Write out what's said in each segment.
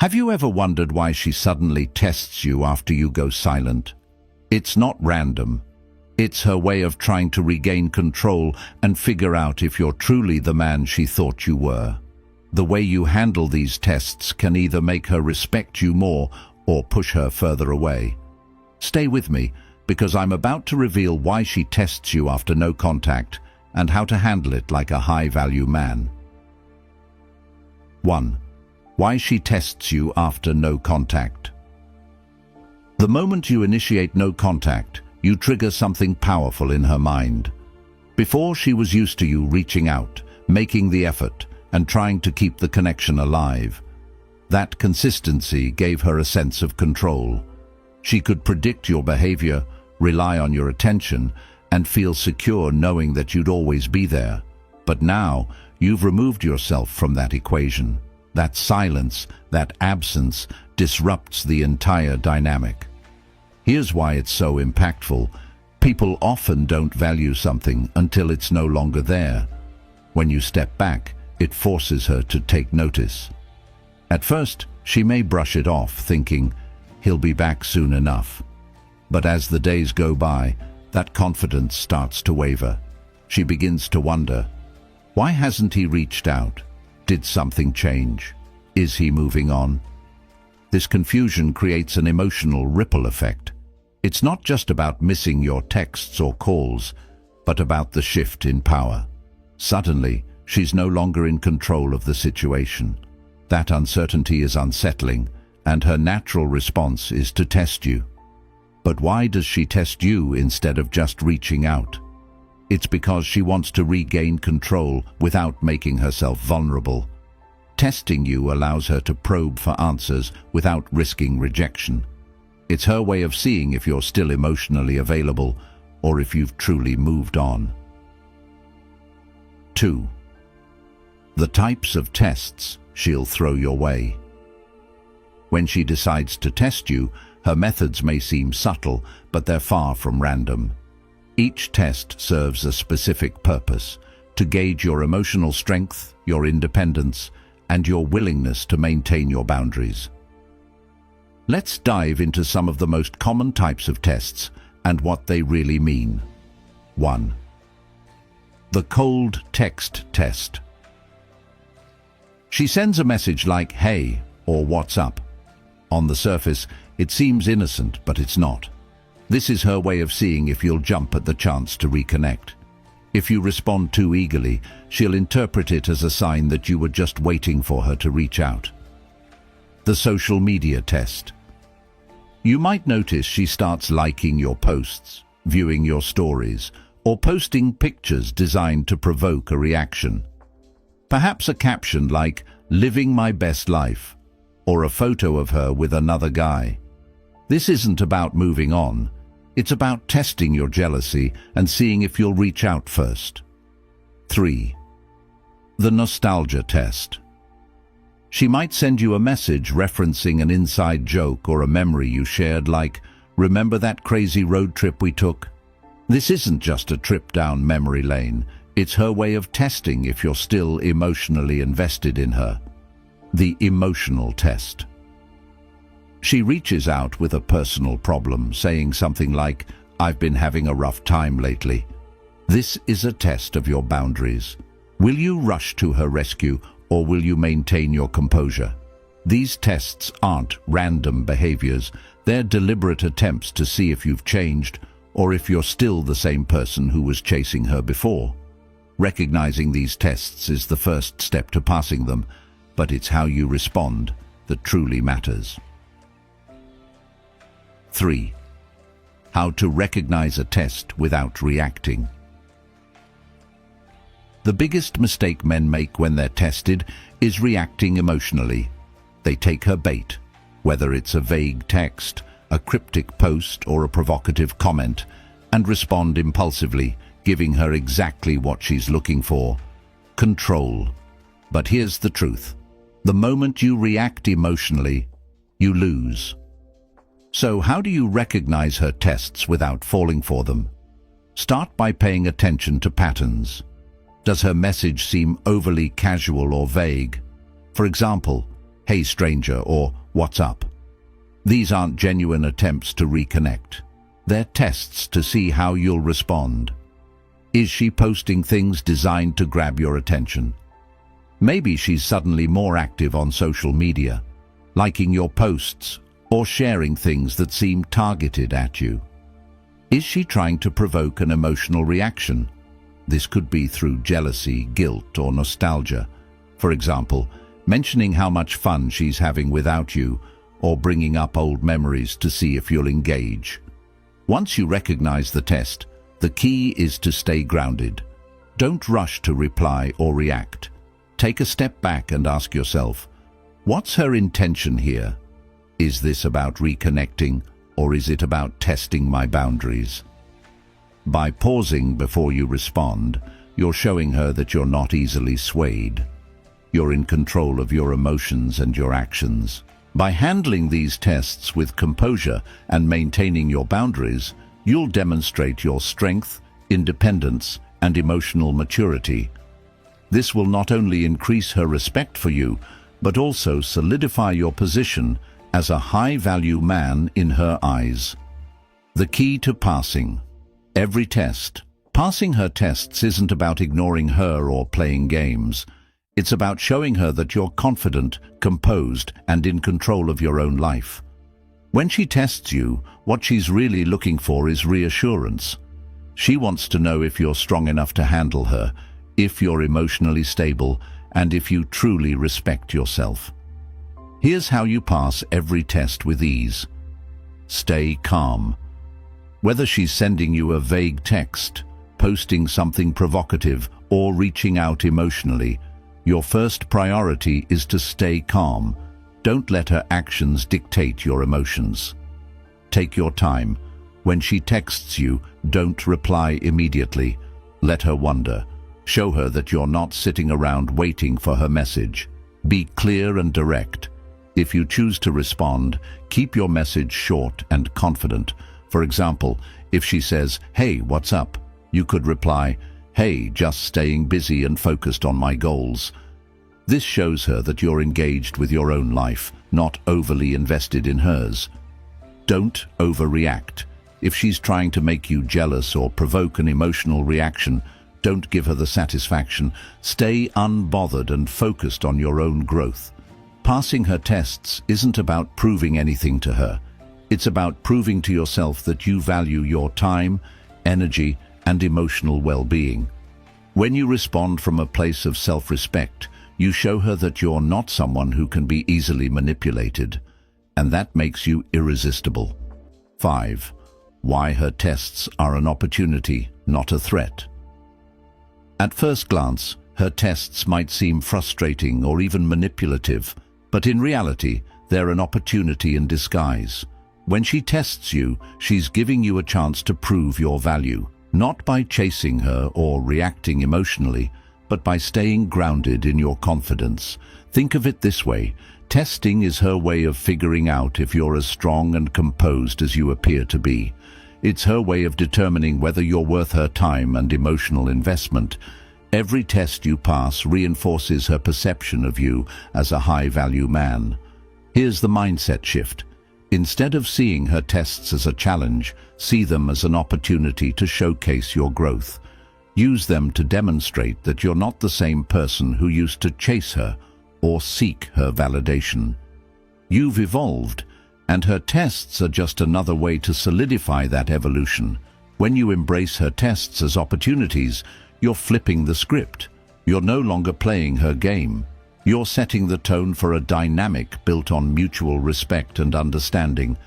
Have you ever wondered why she suddenly tests you after you go silent? It's not random. It's her way of trying to regain control and figure out if you're truly the man she thought you were. The way you handle these tests can either make her respect you more or push her further away. Stay with me, because I'm about to reveal why she tests you after no contact and how to handle it like a high-value man. 1. Why she tests you after no contact. The moment you initiate no contact, you trigger something powerful in her mind. Before, she was used to you reaching out, making the effort, and trying to keep the connection alive. That consistency gave her a sense of control. She could predict your behavior, rely on your attention, and feel secure knowing that you'd always be there. But now, you've removed yourself from that equation. That silence, that absence, disrupts the entire dynamic. Here's why it's so impactful. People often don't value something until it's no longer there. When you step back, it forces her to take notice. At first, she may brush it off, thinking, he'll be back soon enough. But as the days go by, that confidence starts to waver. She begins to wonder, why hasn't he reached out? Did something change? Is he moving on? This confusion creates an emotional ripple effect. It's not just about missing your texts or calls, but about the shift in power. Suddenly, she's no longer in control of the situation. That uncertainty is unsettling, and her natural response is to test you. But why does she test you instead of just reaching out? It's because she wants to regain control without making herself vulnerable. Testing you allows her to probe for answers without risking rejection. It's her way of seeing if you're still emotionally available or if you've truly moved on. 2. The types of tests she'll throw your way. When she decides to test you, her methods may seem subtle, but they're far from random. Each test serves a specific purpose: to gauge your emotional strength, your independence, and your willingness to maintain your boundaries. Let's dive into some of the most common types of tests and what they really mean. 1. The cold text test. She sends a message like, "Hey," or "What's up?" On the surface, it seems innocent, but it's not. This is her way of seeing if you'll jump at the chance to reconnect. If you respond too eagerly, she'll interpret it as a sign that you were just waiting for her to reach out. The social media test. You might notice she starts liking your posts, viewing your stories, or posting pictures designed to provoke a reaction. Perhaps a caption like, "Living my best life," or a photo of her with another guy. This isn't about moving on. It's about testing your jealousy and seeing if you'll reach out first. 3. The nostalgia test. She might send you a message referencing an inside joke or a memory you shared like, "Remember that crazy road trip we took?" This isn't just a trip down memory lane. It's her way of testing if you're still emotionally invested in her. The emotional test. She reaches out with a personal problem, saying something like, "I've been having a rough time lately." This is a test of your boundaries. Will you rush to her rescue, or will you maintain your composure? These tests aren't random behaviors. They're deliberate attempts to see if you've changed, or if you're still the same person who was chasing her before. Recognizing these tests is the first step to passing them, but it's how you respond that truly matters. 3. How to recognize a test without reacting. The biggest mistake men make when they're tested is reacting emotionally. They take her bait, whether it's a vague text, a cryptic post, or a provocative comment, and respond impulsively, giving her exactly what she's looking for: control. But here's the truth. The moment you react emotionally, you lose. So how do you recognize her tests without falling for them? Start by paying attention to patterns. Does her message seem overly casual or vague? For example, "Hey stranger," or "What's up?" These aren't genuine attempts to reconnect. They're tests to see how you'll respond. Is she posting things designed to grab your attention? Maybe she's suddenly more active on social media, liking your posts or sharing things that seem targeted at you. Is she trying to provoke an emotional reaction? This could be through jealousy, guilt, or nostalgia. For example, mentioning how much fun she's having without you, or bringing up old memories to see if you'll engage. Once you recognize the test, the key is to stay grounded. Don't rush to reply or react. Take a step back and ask yourself, what's her intention here? Is this about reconnecting, or is it about testing my boundaries? By pausing before you respond, you're showing her that you're not easily swayed. You're in control of your emotions and your actions. By handling these tests with composure and maintaining your boundaries, you'll demonstrate your strength, independence, and emotional maturity. This will not only increase her respect for you, but also solidify your position as a high-value man in her eyes. The key to passing every test. Passing her tests isn't about ignoring her or playing games. It's about showing her that you're confident, composed, and in control of your own life. When she tests you, what she's really looking for is reassurance. She wants to know if you're strong enough to handle her, if you're emotionally stable, and if you truly respect yourself. Here's how you pass every test with ease. Stay calm. Whether she's sending you a vague text, posting something provocative, or reaching out emotionally, your first priority is to stay calm. Don't let her actions dictate your emotions. Take your time. When she texts you, don't reply immediately. Let her wonder. Show her that you're not sitting around waiting for her message. Be clear and direct. If you choose to respond, keep your message short and confident. For example, if she says, "Hey, what's up?" you could reply, "Hey, just staying busy and focused on my goals." This shows her that you're engaged with your own life, not overly invested in hers. Don't overreact. If she's trying to make you jealous or provoke an emotional reaction, don't give her the satisfaction. Stay unbothered and focused on your own growth. Passing her tests isn't about proving anything to her. It's about proving to yourself that you value your time, energy, and emotional well-being. When you respond from a place of self-respect, you show her that you're not someone who can be easily manipulated, and that makes you irresistible. 5. Why her tests are an opportunity, not a threat. At first glance, her tests might seem frustrating or even manipulative, but in reality, they're an opportunity in disguise. When she tests you, she's giving you a chance to prove your value, not by chasing her or reacting emotionally, but by staying grounded in your confidence. Think of it this way: testing is her way of figuring out if you're as strong and composed as you appear to be. It's her way of determining whether you're worth her time and emotional investment. Every test you pass reinforces her perception of you as a high-value man. Here's the mindset shift. Instead of seeing her tests as a challenge, see them as an opportunity to showcase your growth. Use them to demonstrate that you're not the same person who used to chase her or seek her validation. You've evolved, and her tests are just another way to solidify that evolution. When you embrace her tests as opportunities, you're flipping the script. You're no longer playing her game. You're setting the tone for a dynamic built on mutual respect and understanding,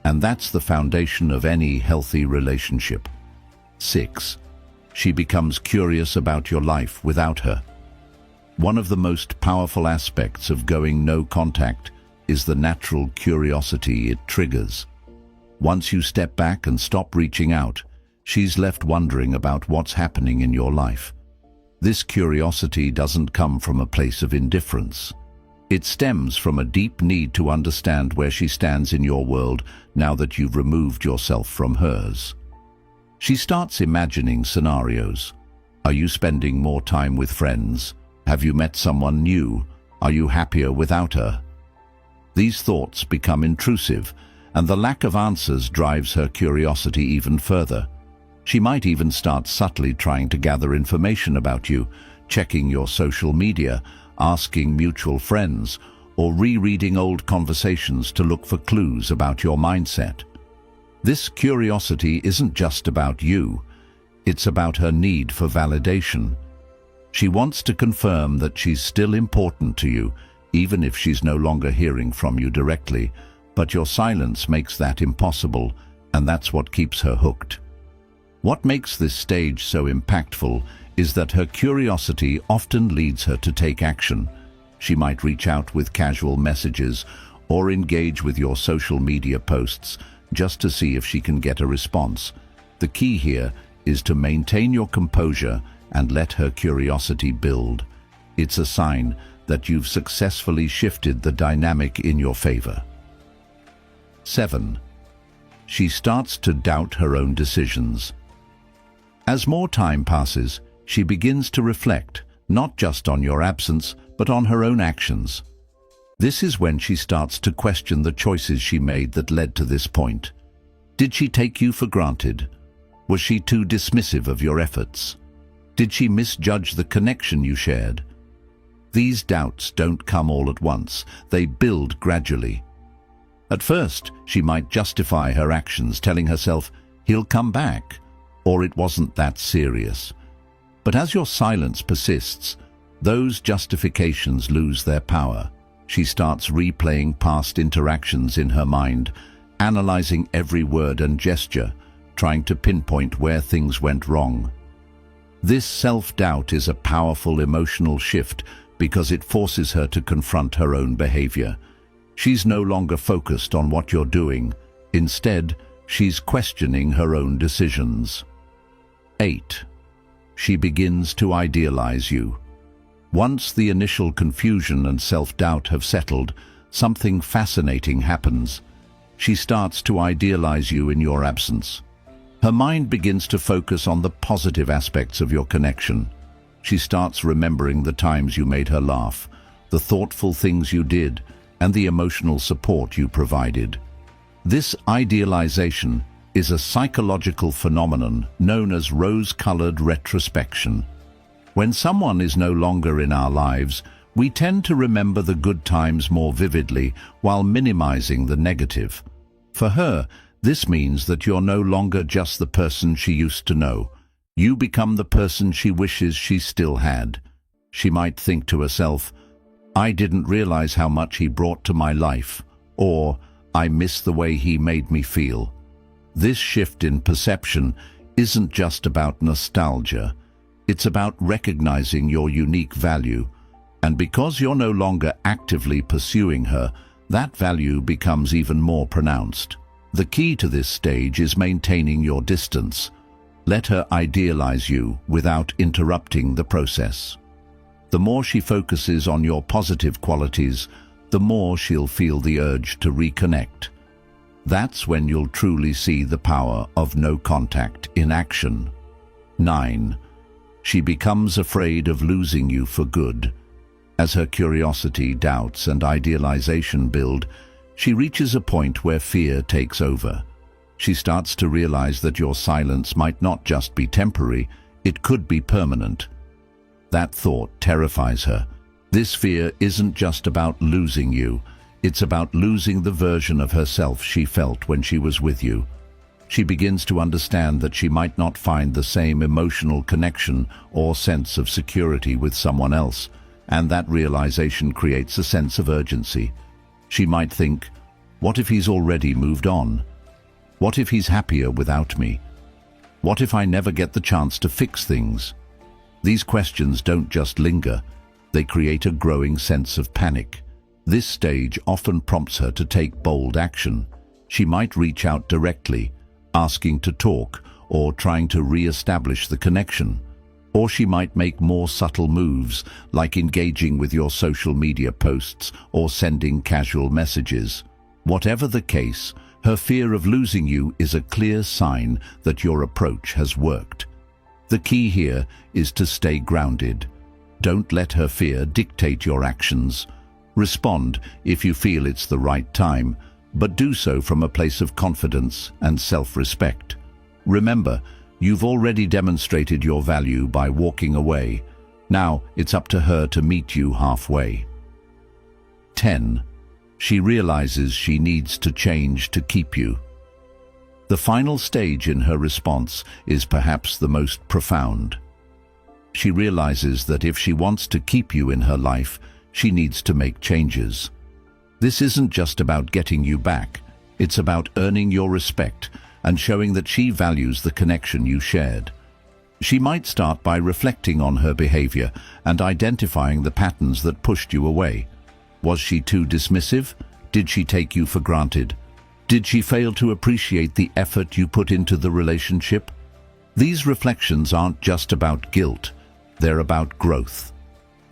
and that's the foundation of any healthy relationship. 6. She becomes curious about your life without her. One of the most powerful aspects of going no contact is the natural curiosity it triggers. Once you step back and stop reaching out, she's left wondering about what's happening in your life. This curiosity doesn't come from a place of indifference. It stems from a deep need to understand where she stands in your world now that you've removed yourself from hers. She starts imagining scenarios. Are you spending more time with friends? Have you met someone new? Are you happier without her? These thoughts become intrusive, and the lack of answers drives her curiosity even further. She might even start subtly trying to gather information about you, checking your social media, asking mutual friends, or rereading old conversations to look for clues about your mindset. This curiosity isn't just about you, it's about her need for validation. She wants to confirm that she's still important to you, even if she's no longer hearing from you directly, but your silence makes that impossible, and that's what keeps her hooked. What makes this stage so impactful is that her curiosity often leads her to take action. She might reach out with casual messages or engage with your social media posts just to see if she can get a response. The key here is to maintain your composure and let her curiosity build. It's a sign that you've successfully shifted the dynamic in your favor. 7. She starts to doubt her own decisions. As more time passes, she begins to reflect, not just on your absence, but on her own actions. This is when she starts to question the choices she made that led to this point. Did she take you for granted? Was she too dismissive of your efforts? Did she misjudge the connection you shared? These doubts don't come all at once, they build gradually. At first, she might justify her actions, telling herself, "He'll come back," or "It wasn't that serious." But as your silence persists, those justifications lose their power. She starts replaying past interactions in her mind, analyzing every word and gesture, trying to pinpoint where things went wrong. This self-doubt is a powerful emotional shift because it forces her to confront her own behavior. She's no longer focused on what you're doing. Instead, she's questioning her own decisions. 8. She begins to idealize you. Once the initial confusion and self-doubt have settled, something fascinating happens. She starts to idealize you in your absence. Her mind begins to focus on the positive aspects of your connection. She starts remembering the times you made her laugh, the thoughtful things you did, and the emotional support you provided. This idealization is a psychological phenomenon known as rose-colored retrospection. When someone is no longer in our lives, we tend to remember the good times more vividly while minimizing the negative. For her, this means that you're no longer just the person she used to know. You become the person she wishes she still had. She might think to herself, "I didn't realize how much he brought to my life," or "I miss the way he made me feel." This shift in perception isn't just about nostalgia. It's about recognizing your unique value. And because you're no longer actively pursuing her, that value becomes even more pronounced. The key to this stage is maintaining your distance. Let her idealize you without interrupting the process. The more she focuses on your positive qualities, the more she'll feel the urge to reconnect. That's when you'll truly see the power of no contact in action. 9. She becomes afraid of losing you for good. As her curiosity, doubts, and idealization build, she reaches a point where fear takes over. She starts to realize that your silence might not just be temporary, it could be permanent. That thought terrifies her. This fear isn't just about losing you, it's about losing the version of herself she felt when she was with you. She begins to understand that she might not find the same emotional connection or sense of security with someone else, and that realization creates a sense of urgency. She might think, "What if he's already moved on? What if he's happier without me? What if I never get the chance to fix things?" These questions don't just linger, they create a growing sense of panic. This stage often prompts her to take bold action. She might reach out directly, asking to talk or trying to re-establish the connection. Or she might make more subtle moves, like engaging with your social media posts or sending casual messages. Whatever the case, her fear of losing you is a clear sign that your approach has worked. The key here is to stay grounded. Don't let her fear dictate your actions. Respond if you feel it's the right time, but do so from a place of confidence and self-respect. Remember, you've already demonstrated your value by walking away. Now it's up to her to meet you halfway. 10. She realizes she needs to change to keep you. The final stage in her response is perhaps the most profound. She realizes that if she wants to keep you in her life, she needs to make changes. This isn't just about getting you back. It's about earning your respect and showing that she values the connection you shared. She might start by reflecting on her behavior and identifying the patterns that pushed you away. Was she too dismissive? Did she take you for granted? Did she fail to appreciate the effort you put into the relationship? These reflections aren't just about guilt, they're about growth.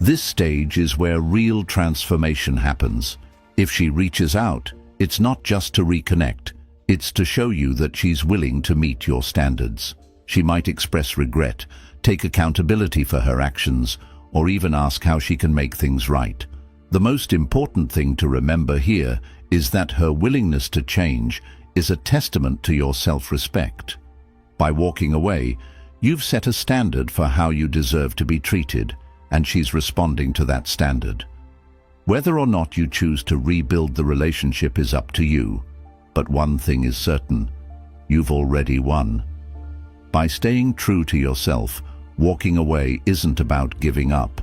This stage is where real transformation happens. If she reaches out, it's not just to reconnect, it's to show you that she's willing to meet your standards. She might express regret, take accountability for her actions, or even ask how she can make things right. The most important thing to remember here is that her willingness to change is a testament to your self-respect. By walking away, you've set a standard for how you deserve to be treated, and she's responding to that standard. Whether or not you choose to rebuild the relationship is up to you, but one thing is certain: you've already won. By staying true to yourself, walking away isn't about giving up.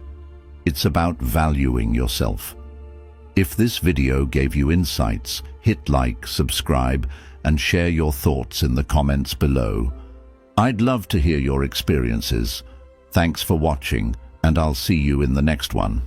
It's about valuing yourself. If this video gave you insights, hit like, subscribe, and share your thoughts in the comments below. I'd love to hear your experiences. Thanks for watching, and I'll see you in the next one.